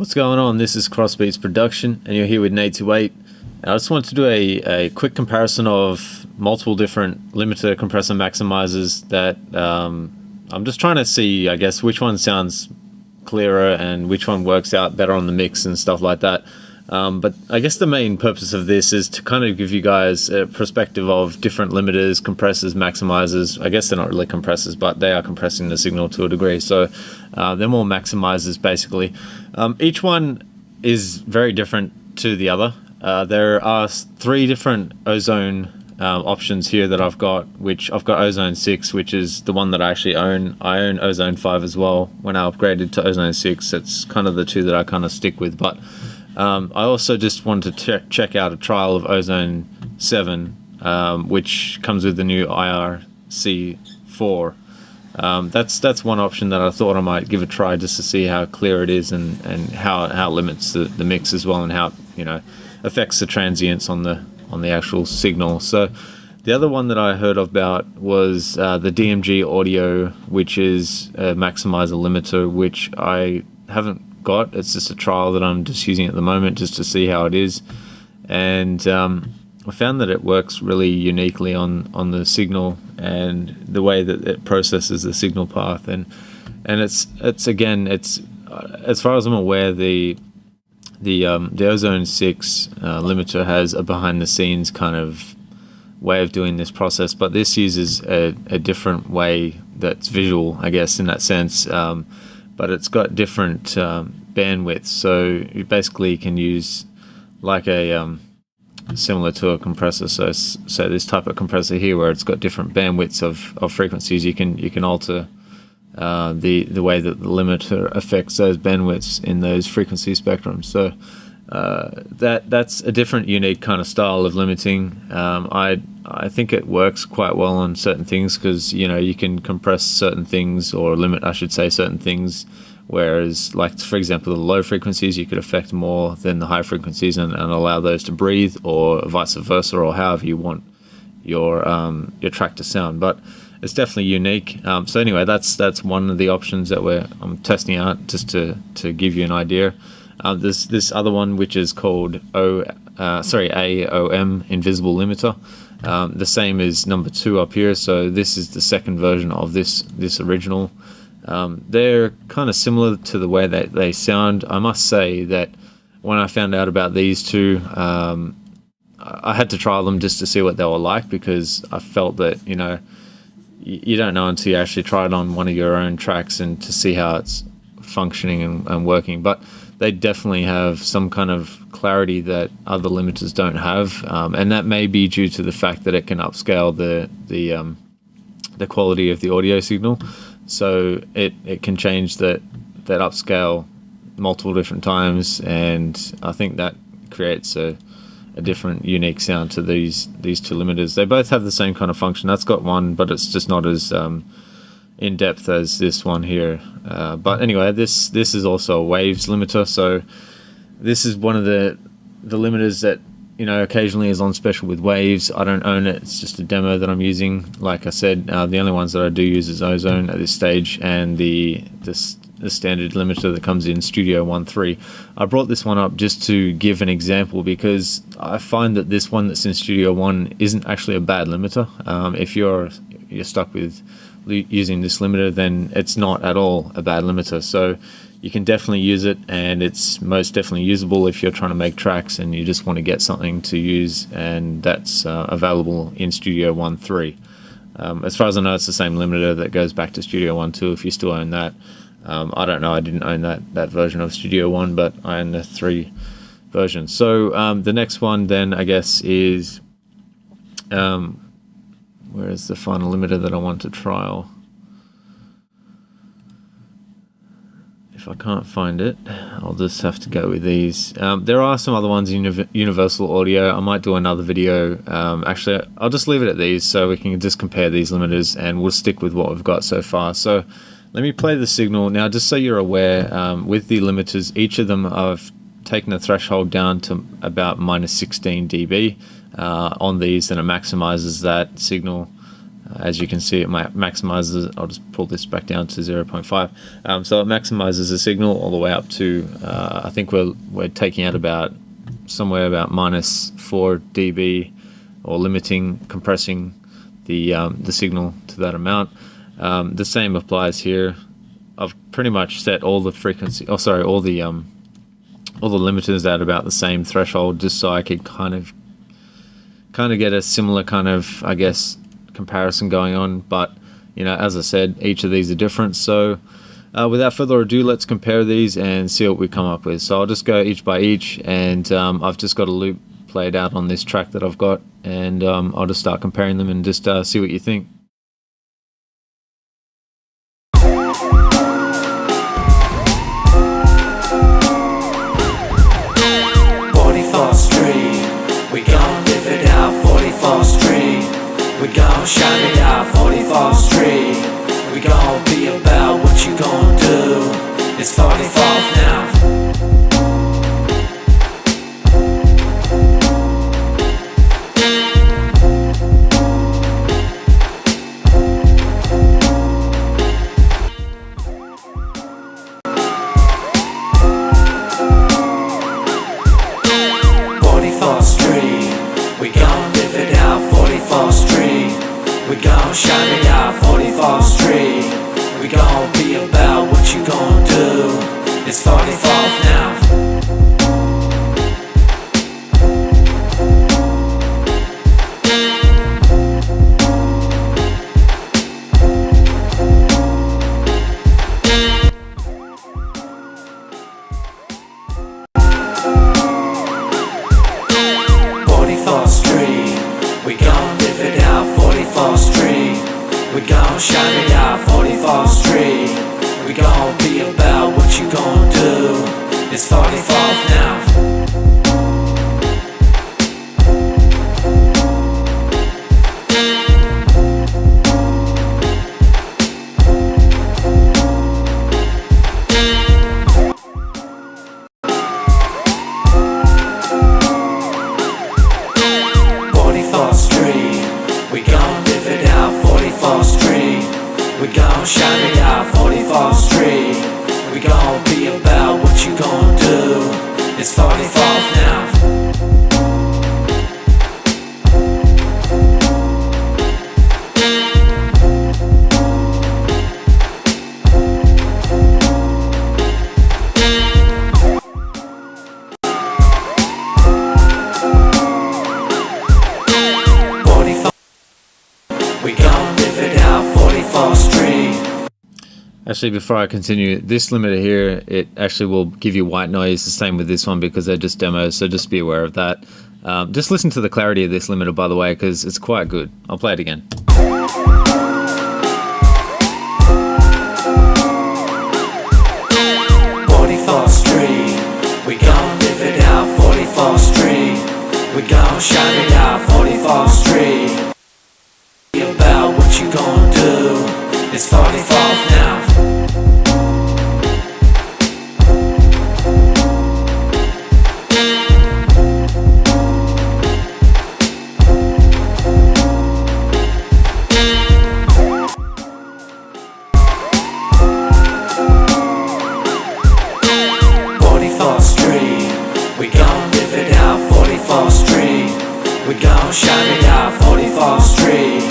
What's going on? This is Crossbeats Production, and you're here with Nate28. I just wanted to do a quick comparison of multiple different limiter compressor maximizers that I'm just trying to see, I guess, which one sounds clearer and which one works out better on the mix and stuff like that. But I guess the main purpose of this is to kind of give you guys a perspective of different limiters, compressors, maximizers. I guess they're not really compressors, but they are compressing the signal to a degree. So they're more maximizers, basically. Each one is very different to the other. There are three different Ozone options here that I've got, which I've got Ozone 6, which is the one that I actually own. I own Ozone 5 as well. When I upgraded to Ozone 6, it's kind of the two that I kind of stick with. But I also just wanted to check out a trial of Ozone 7, which comes with the new IRC4. That's one option that I thought I might give a try just to see how clear it is and how it limits the mix as well, and how affects the transients on the actual signal. So the other one that I heard about was the DMG Audio, which is a maximizer limiter, which I haven't got. It's just a trial that I'm just using at the moment just to see how it is, and I found that it works really uniquely on the signal and the way that it processes the signal path, and it's as far as I'm aware, the Ozone 6 limiter has a behind the scenes kind of way of doing this process, but this uses a different way that's visual, I guess, in that sense. But it's got different bandwidths, so you basically can use like a similar to a compressor. So this type of compressor here, where it's got different bandwidths of frequencies, you can alter the way that the limiter affects those bandwidths in those frequency spectrums. So that's a different, unique kind of style of limiting. I think it works quite well on certain things, because you can compress certain things, or limit, I should say, certain things, whereas, like, for example, the low frequencies you could affect more than the high frequencies and allow those to breathe, or vice versa, or however you want your track to sound. But it's definitely unique. So anyway, that's one of the options that I'm testing out, just to give you an idea. There's this other one, which is called Aom Invisible Limiter. The same as number 2 up here, so this is the second version of this original. They're kind of similar to the way that they sound. I must say that when I found out about these two, I had to try them just to see what they were like, because I felt that you don't know until you actually try it on one of your own tracks and to see how it's functioning and working. But they definitely have some kind of clarity that other limiters don't have, and that may be due to the fact that it can upscale the quality of the audio signal. So it can change that upscale multiple different times, and I think that creates a different, unique sound to these two limiters. They both have the same kind of function. That's got one, but it's just not as in depth as this one here. But anyway, this is also a waves limiter. So this is one of the limiters that occasionally is on special with waves. I don't own it. It's just a demo that I'm using. Like I said, the only ones that I do use is Ozone at this stage, and the standard limiter that comes in Studio 1.3. I brought this one up just to give an example, because I find that this one that's in Studio 1 isn't actually a bad limiter. If you're stuck with using this limiter, then it's not at all a bad limiter. So you can definitely use it, and it's most definitely usable if you're trying to make tracks and you just want to get something to use, and that's available in Studio 1.3. As far as I know, it's the same limiter that goes back to Studio 1.2 if you still own that. I don't know, I didn't own that version of Studio 1, but I own the 3 version. So the next one then, I guess, is where is the final limiter that I want to trial? If I can't find it, I'll just have to go with these. There are some other ones in Universal Audio. I might do another video. Actually, I'll just leave it at these so we can just compare these limiters, and we'll stick with what we've got so far. So let me play the signal. Now, just so you're aware, with the limiters, each of them I've taken the threshold down to about -16 dB on these, and it maximizes that signal As you can see, it maximizes. I'll just pull this back down to 0.5. So it maximizes the signal all the way up to. I think we're taking out about somewhere about -4 dB, or limiting, compressing the signal to that amount. The same applies here. I've pretty much set all the frequency. Oh, sorry, all the limiters at about the same threshold, just so I could kind of get a similar kind of, I guess, comparison going on. But as I said, each of these are different. So without further ado, let's compare these and see what we come up with. So I'll just go each by each, and I've just got a loop played out on this track that I've got, and I'll just start comparing them and just see what you think. We gon' live it out, 44th Street. We gon' shout it out, 44th Street. We gon' be about what you gon' do. It's 44th now. 44th Street. We gon' live it out, 44th Street. We gon' shout it out, 44th Street. We gon' be about what you gon' do. It's 44th now. 44th Street. We gon' live it out, 44th Street. We gon' shout it out, 44th Street. We gon' be about what you gon' do. It's 44th now. 44th Street. We gon' live it out, 44th Street. We gon' shout it out, 44th Street. We gon' be about what you gon' do. It's 44th now. 44th. We gon' live it out, 44th Street. Actually, before I continue, this limiter here, it actually will give you white noise. The same with this one, because they're just demos, so just be aware of that. Just listen to the clarity of this limiter, by the way, because it's quite good. I'll play it again. 44th Street. We gon' live it out, 44th Street. We gon' shout it out, 44th Street. Be about what you gon' do. It's 44th now. 44th Street. We gon' live it out, 44th Street. We gon' shout it out, 44th Street.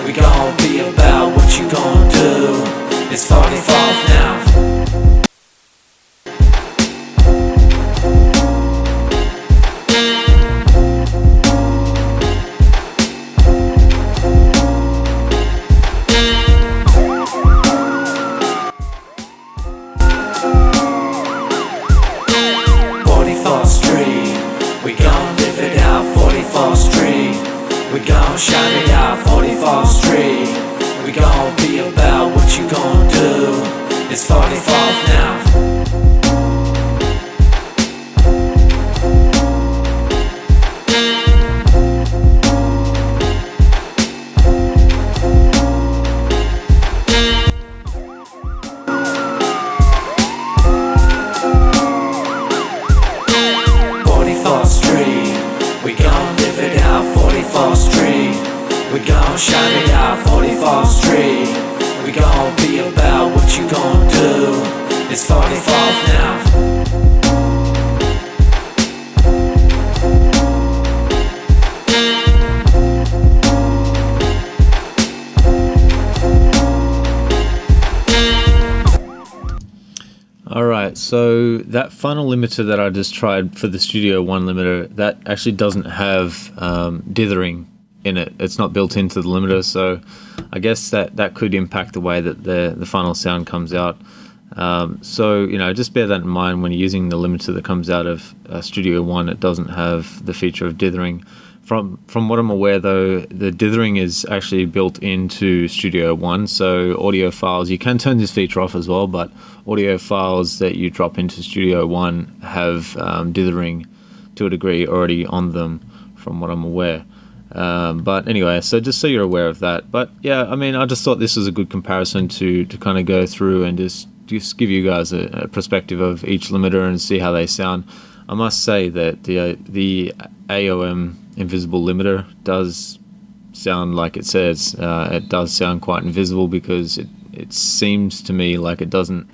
We gon' be about what you gon' do. It's 44th now. 44th Street. We gon' live it out, 44th Street. We gon' shout it out, 44th Street. We gon' be about what you gon' do. about what you gon' do. It's 45 now. Alright, so that final limiter that I just tried for the Studio One limiter, that actually doesn't have dithering in it. It's not built into the limiter, so I guess that could impact the way that the final sound comes out. So, you know, just bear that in mind when you're using the limiter that comes out of Studio One. It doesn't have the feature of dithering. From what I'm aware, though, the dithering is actually built into Studio One, so audio files, you can turn this feature off as well, but audio files that you drop into Studio One have dithering to a degree already on them, from what I'm aware. But anyway, so just so you're aware of that. But yeah, I mean, I just thought this was a good comparison to kind of go through and just give you guys a perspective of each limiter and see how they sound. I must say that the Aom Invisible Limiter does sound like it says. It does sound quite invisible, because it seems to me like it doesn't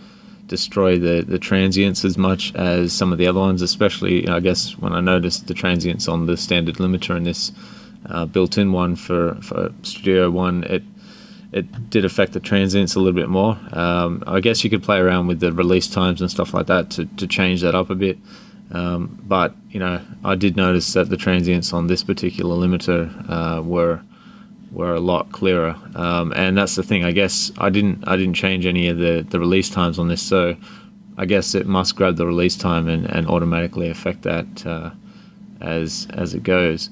destroy the transients as much as some of the other ones, especially, I guess, when I noticed the transients on the standard limiter and this built-in one for Studio One, it did affect the transients a little bit more. I guess you could play around with the release times and stuff like that to change that up a bit. But you know, I did notice that the transients on this particular limiter were a lot clearer, and that's the thing. I guess I didn't change any of the release times on this, so I guess it must grab the release time and automatically affect that as it goes.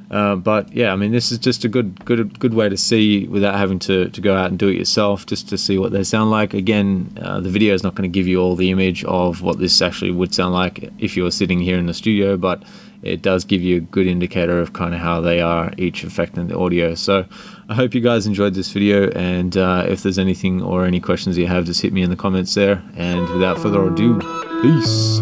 But yeah, I mean, this is just a good way to see without having to go out and do it yourself, just to see what they sound like. Again, the video is not going to give you all the image of what this actually would sound like if you were sitting here in the studio, but it does give you a good indicator of kind of how they are each affecting the audio. So I hope you guys enjoyed this video, and if there's anything or any questions you have, just hit me in the comments there. And without further ado, peace.